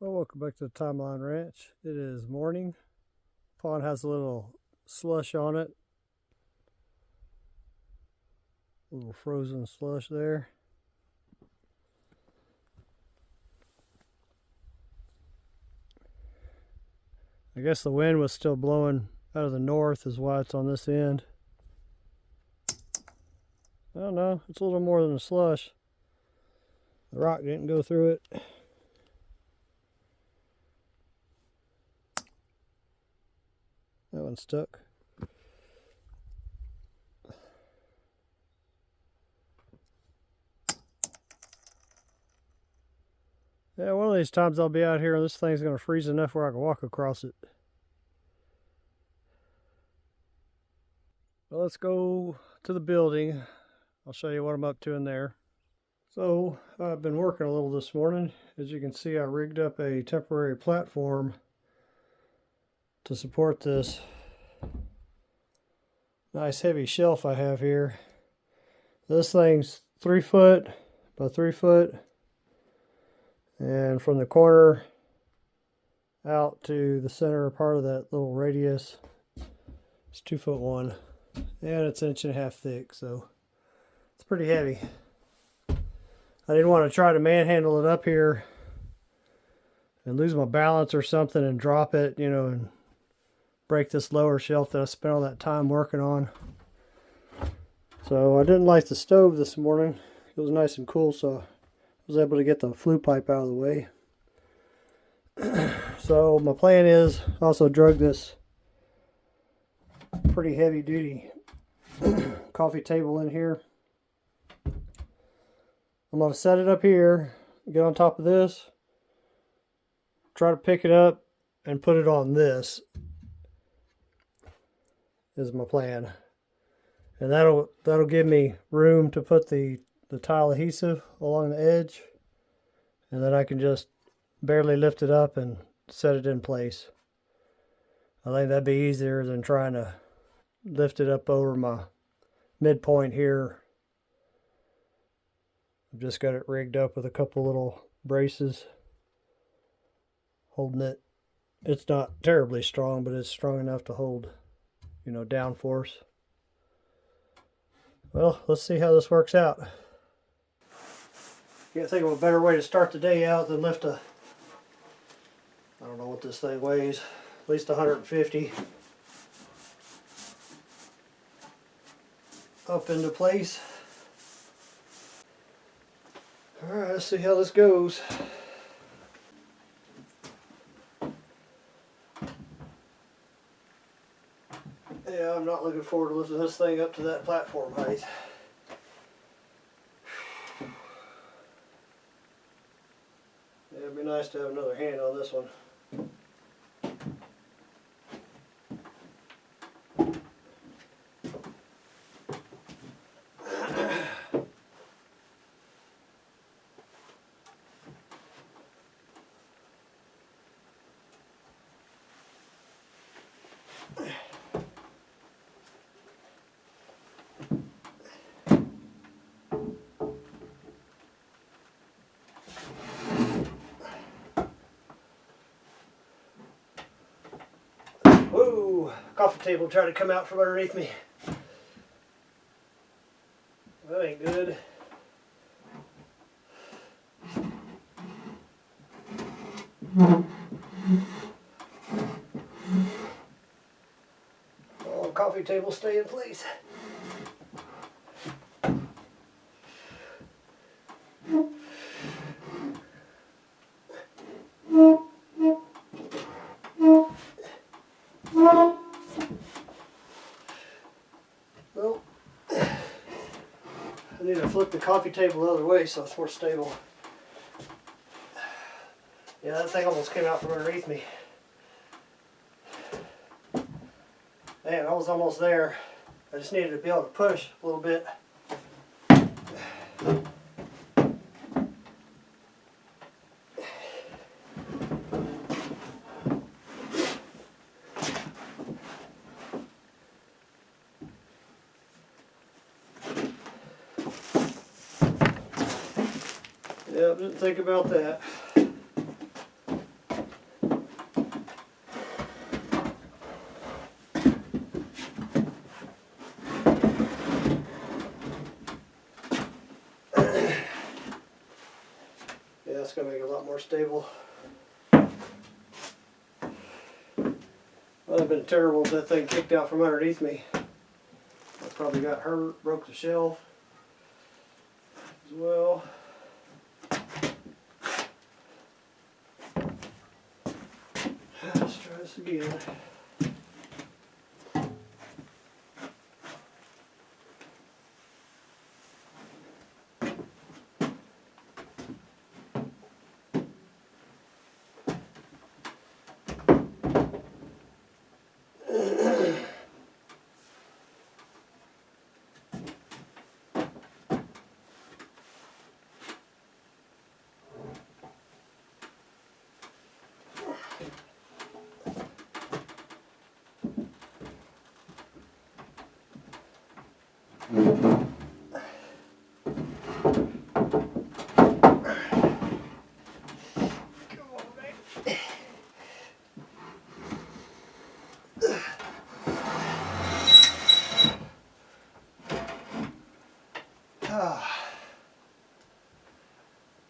Well, welcome back to the Timeline Ranch. It is morning. Pond has a little slush on it. A little frozen slush there. I guess the wind was still blowing out of the north is why it's on this end. I don't know, it's a little more than a slush. The rock didn't go through it. That one stuck. Yeah, one of these times I'll be out here and this thing's going to freeze enough where I can walk across it. Well, let's go to the building. I'll show you what I'm up to in there. So, I've been working a little this morning. As you can see, I rigged up a temporary platform to support this nice heavy shelf I have here. This thing's 3 foot by 3 foot, and from the corner out to the center part of that little radius, it's 2'1", and it's 1.5 inches thick, so it's pretty heavy. I didn't want to try to manhandle it up here and lose my balance or something and drop it, you know, and break this lower shelf that I spent all that time working on. So I didn't light the stove this morning. It was nice and cool, so I was able to get the flue pipe out of the way. So my plan is also drug this pretty heavy duty coffee table in here. I'm going to set it up here, get on top of this, try to pick it up and put it on this is my plan. And that'll give me room to put the tile adhesive along the edge, and then I can just barely lift it up and set it in place. I think that'd be easier than trying to lift it up over my midpoint here. I've just got it rigged up with a couple little braces holding it. It's not terribly strong, but it's strong enough to hold, you know, down force. Well, let's see how this works out. Can't think of a better way to start the day out than lift a, I don't know what this thing weighs, at least 150 up into place. Alright, let's see how this goes. Yeah, I'm not looking forward to lifting this thing up to that platform height. Yeah, it'd be nice to have another hand on this one. Whoa! Coffee table tried to come out from underneath me. That ain't good. Oh, coffee table stay in place. Well, I need to flip the coffee table the other way so it's more stable. Yeah, that thing almost came out from underneath me. Man, I was almost there. I just needed to be able to push a little bit. Yep, didn't think about that. going to make it a lot more stable. Well, it'd been terrible if that thing kicked out from underneath me. I probably got hurt, broke the shelf as well. Let's try this again.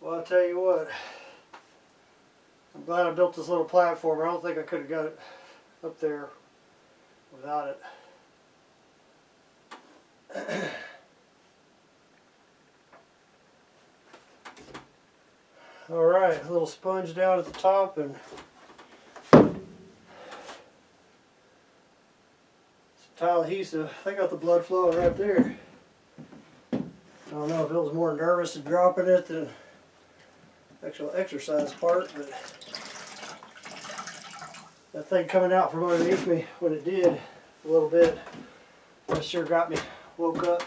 Well, I'll tell you what, I'm glad I built this little platform. I don't think I could have got it up there without it. Alright, a little sponge down at the top and some tile adhesive. I got the blood flowing right there. I don't know if it was more nervous to dropping it than actual exercise part, but that thing coming out from underneath me when it did a little bit, that sure got me woke up.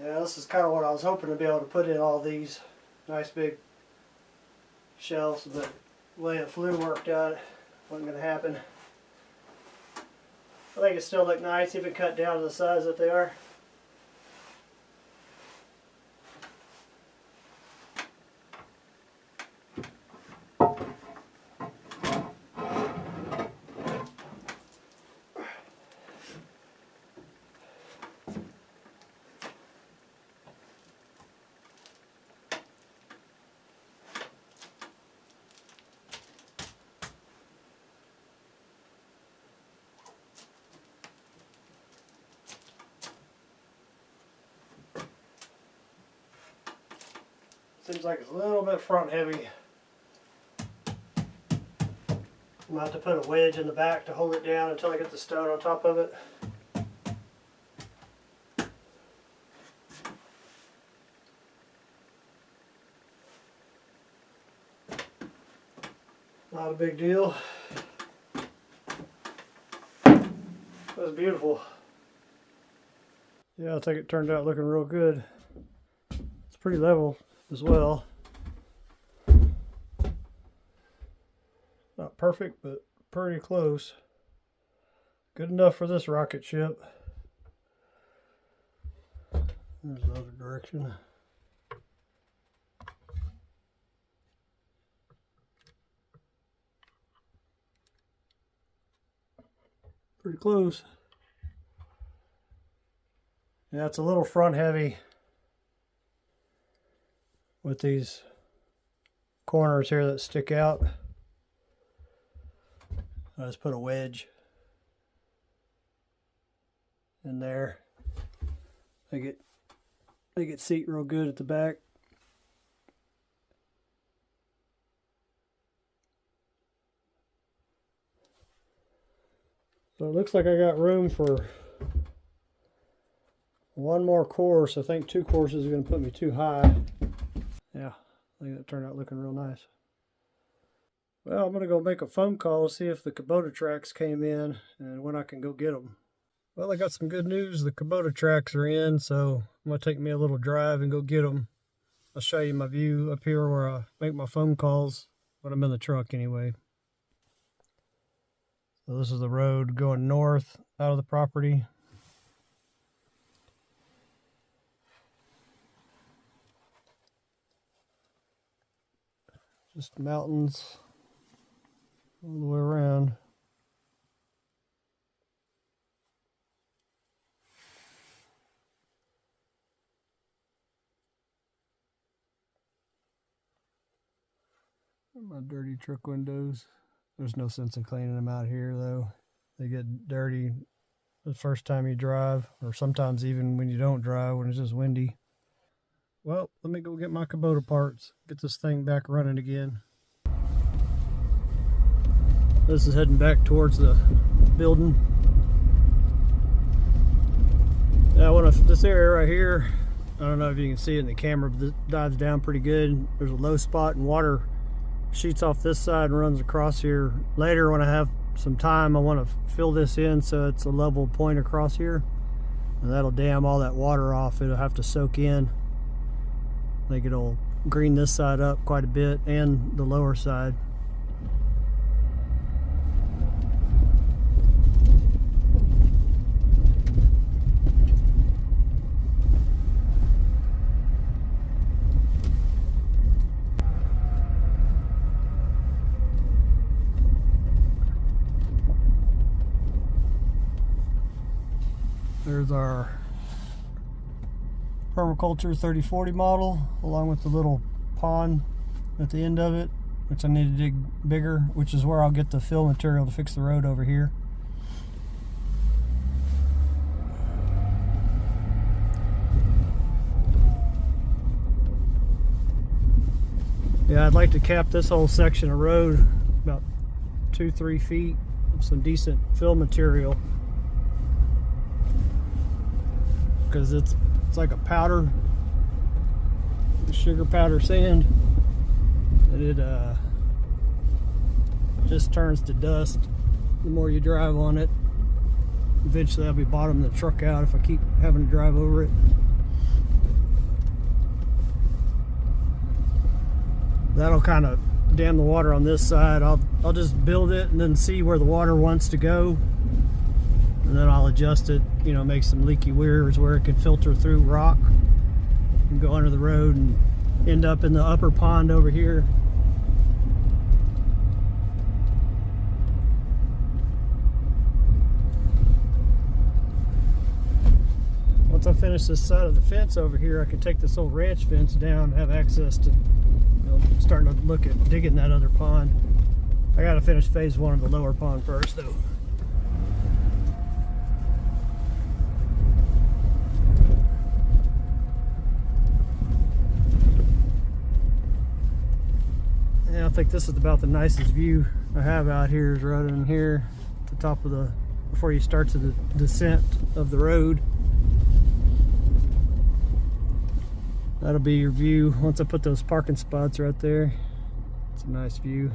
Yeah, this is kind of what I was hoping to be able to put in all these nice big shelves, but the way the flue worked out, wasn't going to happen. I think it still look nice, even cut down to the size that they are. Seems like it's a little bit front heavy. I'm going to have to put a wedge in the back to hold it down until I get the stone on top of it. Not a big deal. That was beautiful. Yeah, I think it turned out looking real good. It's pretty level as well. Not perfect, but pretty close. Good enough for this rocket ship. There's the other direction. Pretty close. Yeah, it's a little front heavy with these corners here that stick out. I just put a wedge in there. Make it seat real good at the back. So it looks like I got room for one more course. I think 2 courses are going to put me too high. Yeah, I think that turned out looking real nice. Well, I'm going to go make a phone call to see if the Kubota tracks came in and when I can go get them. Well, I got some good news. The Kubota tracks are in, so I'm going to take me a little drive and go get them. I'll show you my view up here where I make my phone calls when I'm in the truck anyway. So this is the road going north out of the property. Just mountains all the way around. My dirty truck windows. There's no sense in cleaning them out here though. They get dirty the first time you drive, or sometimes even when you don't drive when it's just windy. Well, let me go get my Kubota parts, get this thing back running again. This is heading back towards the building. Now, this area right here, I don't know if you can see it in the camera, but it dives down pretty good. There's a low spot and water sheets off this side and runs across here. Later, when I have some time, I want to fill this in so it's a level point across here, and that'll dam all that water off. It'll have to soak in. I think it'll green this side up quite a bit and the lower side. There's our permaculture 3040 model, along with the little pond at the end of it, which I need to dig bigger, which is where I'll get the fill material to fix the road over here. Yeah, I'd like to cap this whole section of road about 2-3 feet of some decent fill material, because it's like a powder, sugar powder sand, and it just turns to dust the more you drive on it. Eventually I'll be bottoming the truck out if I keep having to drive over it. That'll kind of dam the water on this side. I'll just build it and then see where the water wants to go, and then I'll adjust it, you know, make some leaky weirs where it can filter through rock and go under the road and end up in the upper pond over here. Once I finish this side of the fence over here, I can take this old ranch fence down and have access to, you know, starting to look at digging that other pond. I gotta finish phase 1 of the lower pond first though. I think this is about the nicest view I have out here, is right in here at the top of the, before you start to the descent of the road. That'll be your view once I put those parking spots right there. It's a nice view.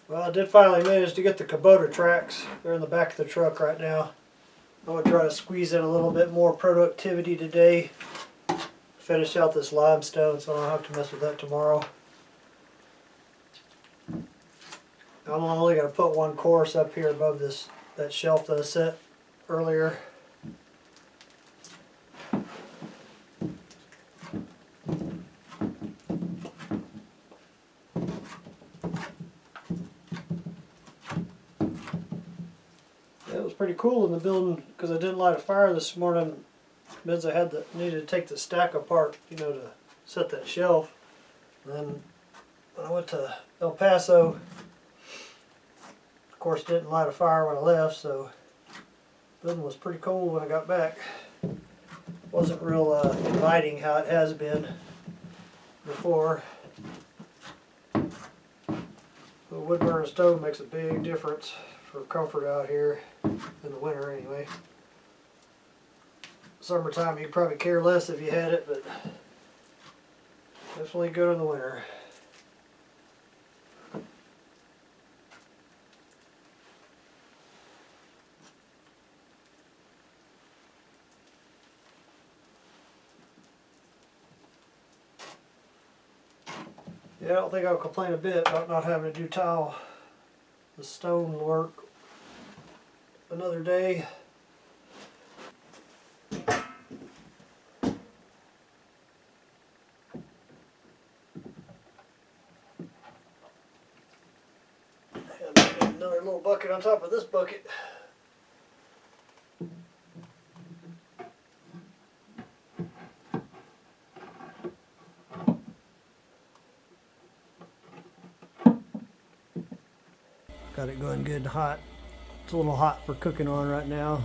Well, I did finally manage to get the Kubota tracks. They're in the back of the truck right now. I'm going to try to squeeze in a little bit more productivity today. Finish out this limestone so I don't have to mess with that tomorrow. I'm only going to put one course up here above that shelf that I set earlier. It was pretty cool in the building because I didn't light a fire this morning. Means I needed to take the stack apart, you know, to set that shelf. And then when I went to El Paso, of course, didn't light a fire when I left, so the building was pretty cold when I got back. Wasn't real inviting how it has been before. The wood burning stove makes a big difference for comfort out here in the winter anyway. Summertime you'd probably care less if you had it, but definitely good in the winter. Yeah, I don't think I'll complain a bit about not having to do tile. The stone will work another day. And another little bucket on top of this bucket. Got it going good and hot. It's a little hot for cooking on right now.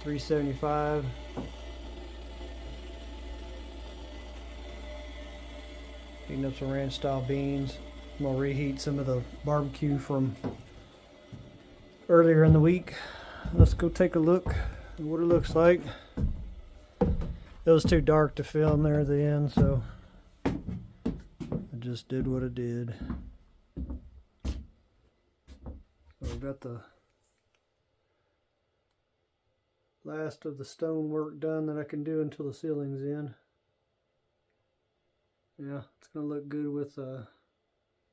375. Heating up some ranch style beans. I'm gonna reheat some of the barbecue from earlier in the week. Let's go take a look at what it looks like. It was too dark to film there at the end, so I just did what I did. So I've got the last of the stone work done that I can do until the ceiling's in. Yeah, it's going to look good with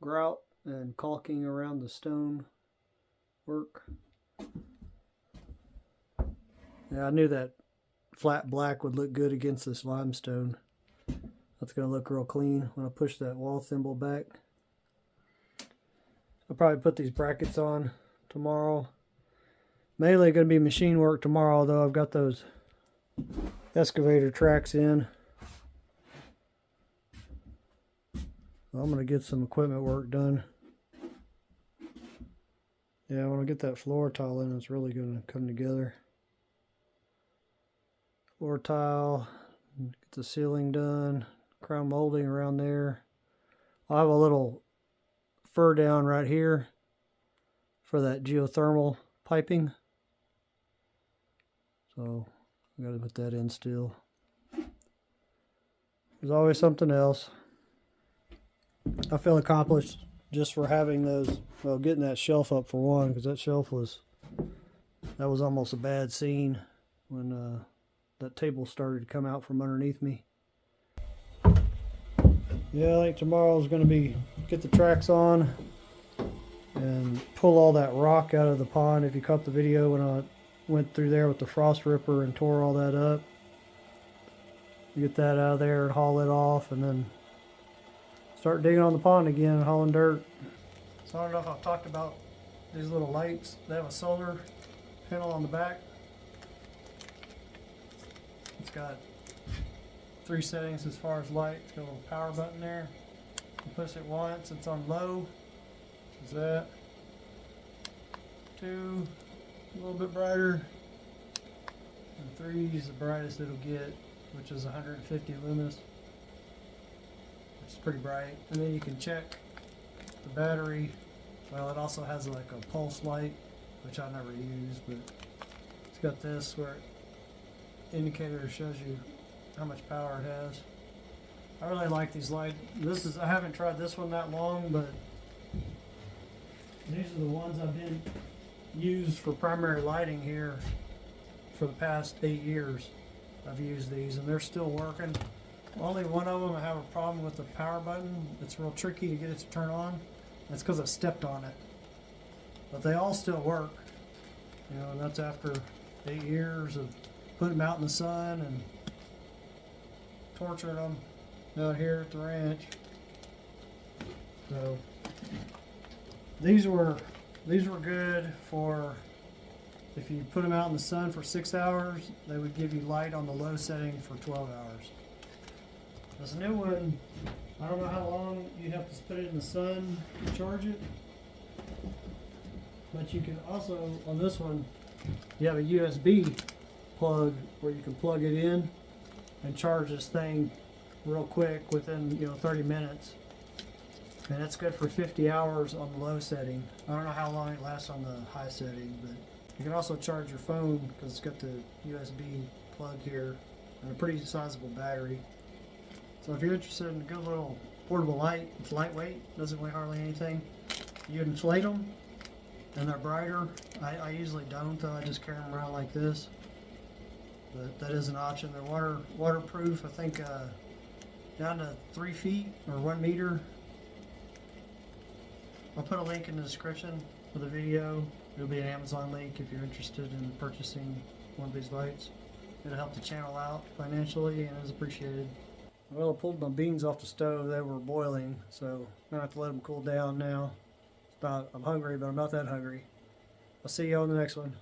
grout and caulking around the stone work. Yeah, I knew that flat black would look good against this limestone. That's going to look real clean when I push that wall thimble back. I'll probably put these brackets on tomorrow. Mainly going to be machine work tomorrow, though. I've got those excavator tracks in. I'm going to get some equipment work done. Yeah, when I get that floor tile in, it's really going to come together. Floor tile, get the ceiling done, crown molding around there. I'll have a little fur down right here for that geothermal piping. So I got to put that in still. There's always something else. I feel accomplished just for having those, well, getting that shelf up for one, because that shelf was almost a bad scene when that table started to come out from underneath me. Yeah, I think tomorrow's going to be get the tracks on and pull all that rock out of the pond. If you caught the video when I went through there with the frost ripper and tore all that up, get that out of there and haul it off, and then start digging on the pond again and hauling dirt. So I don't know if I've talked about these little lights. They have a solar panel on the back. It's got 3 settings as far as light. It's got a little power button there. You push it once, it's on low. Is that 2, a little bit brighter, and 3 is the brightest it'll get, which is 150 lumens. It's pretty bright. And then you can check the battery. Well, it also has like a pulse light, which I never use, but it's got this where indicator shows you how much power it has. I really like these lights. I haven't tried this one that long, but these are the ones I've been used for primary lighting here for the past 8 years. I've used these and they're still working. Only one of them I have a problem with the power button. It's real tricky to get it to turn on. That's because I stepped on it. But they all still work. You know, and that's after 8 years of putting them out in the sun and torturing them out here at the ranch. So these were good for if you put them out in the sun for 6 hours, they would give you light on the low setting for 12 hours. This new one, I don't know how long you have to put it in the sun to charge it, but you can also, on this one, you have a USB plug where you can plug it in and charge this thing real quick within 30 minutes. And it's good for 50 hours on the low setting. I don't know how long it lasts on the high setting, but you can also charge your phone because it's got the USB plug here and a pretty sizable battery. So if you're interested in a good little portable light, it's lightweight, doesn't weigh hardly anything. You inflate them and they're brighter. I usually don't though, I just carry them around like this. But that is an option. They're waterproof. I think down to 3 feet or 1 meter. I'll put a link in the description for the video. It'll be an Amazon link if you're interested in purchasing one of these lights. It'll help the channel out financially and is appreciated. Well, I pulled my beans off the stove. They were boiling, so I'm gonna have to let them cool down now. I'm hungry, but I'm not that hungry. I'll see you on the next one.